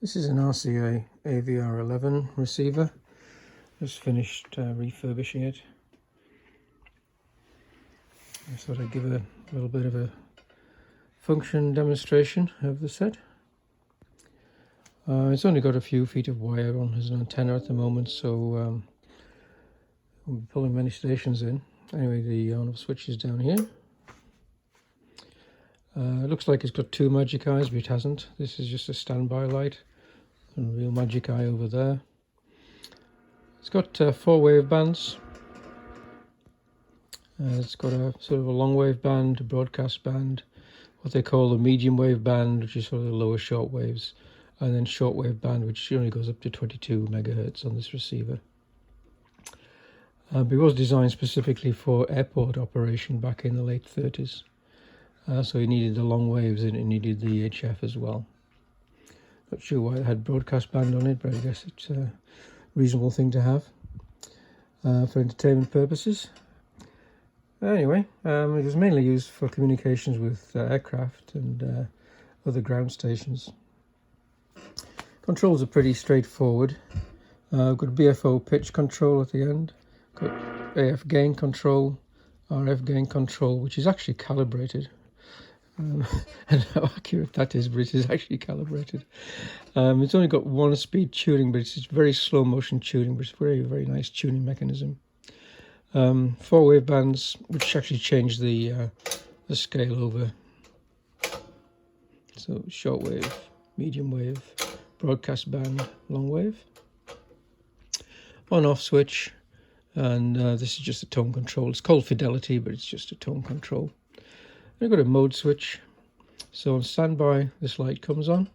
This is an RCA AVR-11 receiver. Just finished refurbishing it. I thought I'd give a little bit of a function demonstration of the set. It's only got a few feet of wire on as an antenna at the moment, so I'll be pulling many stations in. Anyway, the on-off switch is down here. It looks like it's got two magic eyes, but it hasn't. This is just a standby light. And a real magic eye over there. It's got 4 wave bands. It's got a sort of a long wave band, a broadcast band, what they call the medium wave band, which is sort of the lower short waves, and then short wave band, which only goes up to 22 megahertz on this receiver. It was designed specifically for airport operation back in the late 30s. So it needed the long waves and it needed the HF as well. Not sure why it had broadcast band on it, but I guess it's a reasonable thing to have for entertainment purposes. Anyway, it was mainly used for communications with aircraft and other ground stations. Controls are pretty straightforward. I've got BFO pitch control at the end, got AF gain control, RF gain control, which is actually calibrated. And how accurate that is, but it is actually calibrated. It's only got 1 speed tuning, but it's very slow motion tuning, but it's very, very nice tuning mechanism. 4 wave bands, which actually change the scale over. So short wave, medium wave, broadcast band, long wave. On-off switch, and this is just a tone control. It's called fidelity, but it's just a tone control. I've got a mode switch, so on standby this light comes on,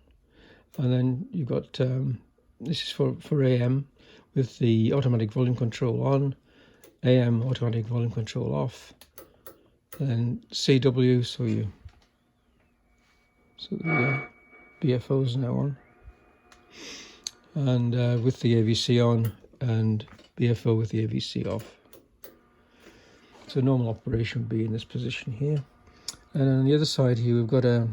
and then you've got this is for AM with the automatic volume control on, AM automatic volume control off, and then CW, so the BFO is now on, and with the AVC on and BFO with the AVC off. So normal operation would be in this position here. And on the other side here, we've got a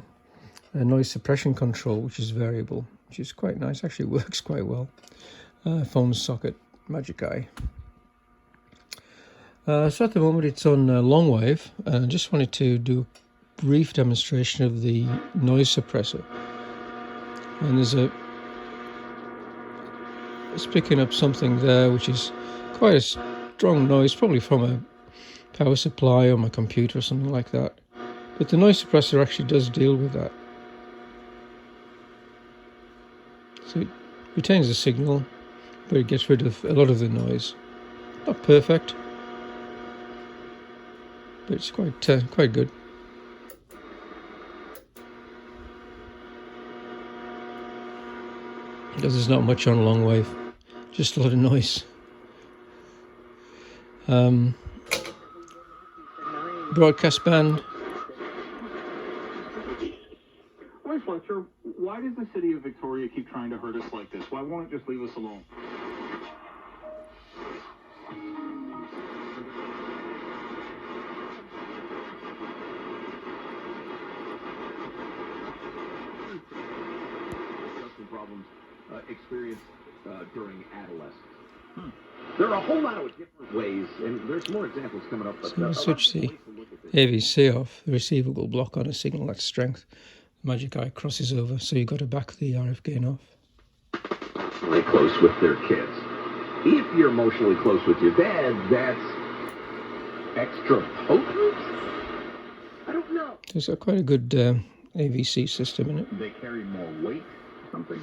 noise suppression control, which is variable, which is quite nice. Actually, it works quite well. Phone socket, magic eye. So at the moment, it's on long wave. I just wanted to do a brief demonstration of the noise suppressor. And it's picking up something there, which is quite a strong noise, probably from a power supply or my computer or something like that. But the noise suppressor actually does deal with that. So it retains the signal, but it gets rid of a lot of the noise. Not perfect, but it's quite good. Because there's not much on long wave, just a lot of noise. Broadcast band. Fletcher, why does the city of Victoria keep trying to hurt us like this? Why won't it just leave us alone? Problems experienced during adolescence. There are a whole lot of different ways, and there's more examples coming up. So we'll switch the AVC off. The receiver will block on a signal at strength. Magic eye crosses over, so you've got to back the RF gain off. Emotionally close with their kids. If you're emotionally close with your dad, that's extra potent? I don't know. There's quite a good AVC system in it. They carry more weight or something?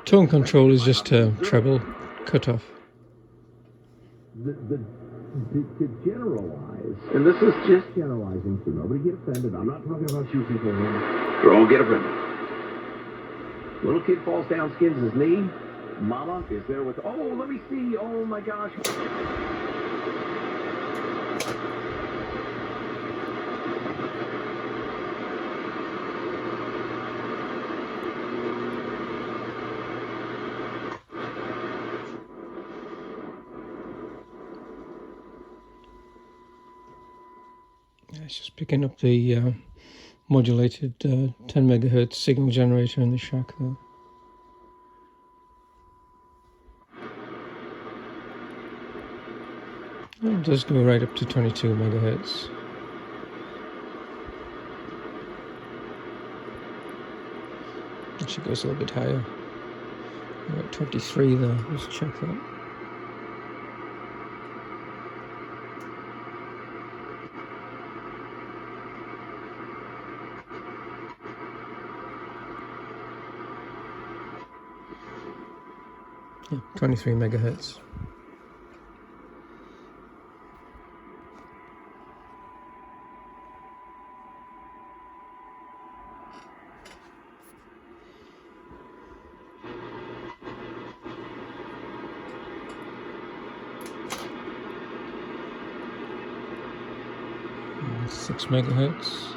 Tone control is just a treble cutoff. To generalize, and this is just generalizing, so nobody get offended. I'm not talking about you people here. Don't get offended. Little kid falls down, skins his knee. Mama is there with, oh, let me see. Oh my gosh. It's just picking up the modulated 10 megahertz signal generator in the shack there. It does go right up to 22 megahertz. Actually goes a little bit higher. We're at 23 there. Let's check that. Yeah, 23 megahertz. And 6 megahertz.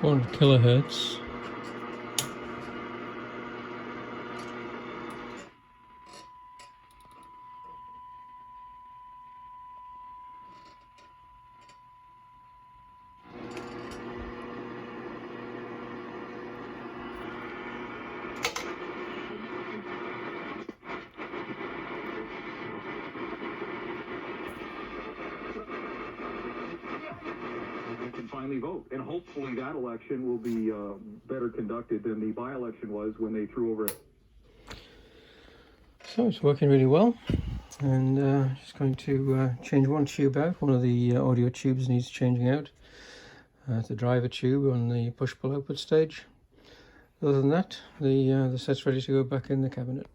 Four kilohertz. Can finally vote, and hopefully that election will be better conducted than the by-election was when they threw over. So it's working really well, and just going to change one tube out. One of the audio tubes needs changing out. The driver tube on the push-pull output stage. Other than that, the set's ready to go back in the cabinet.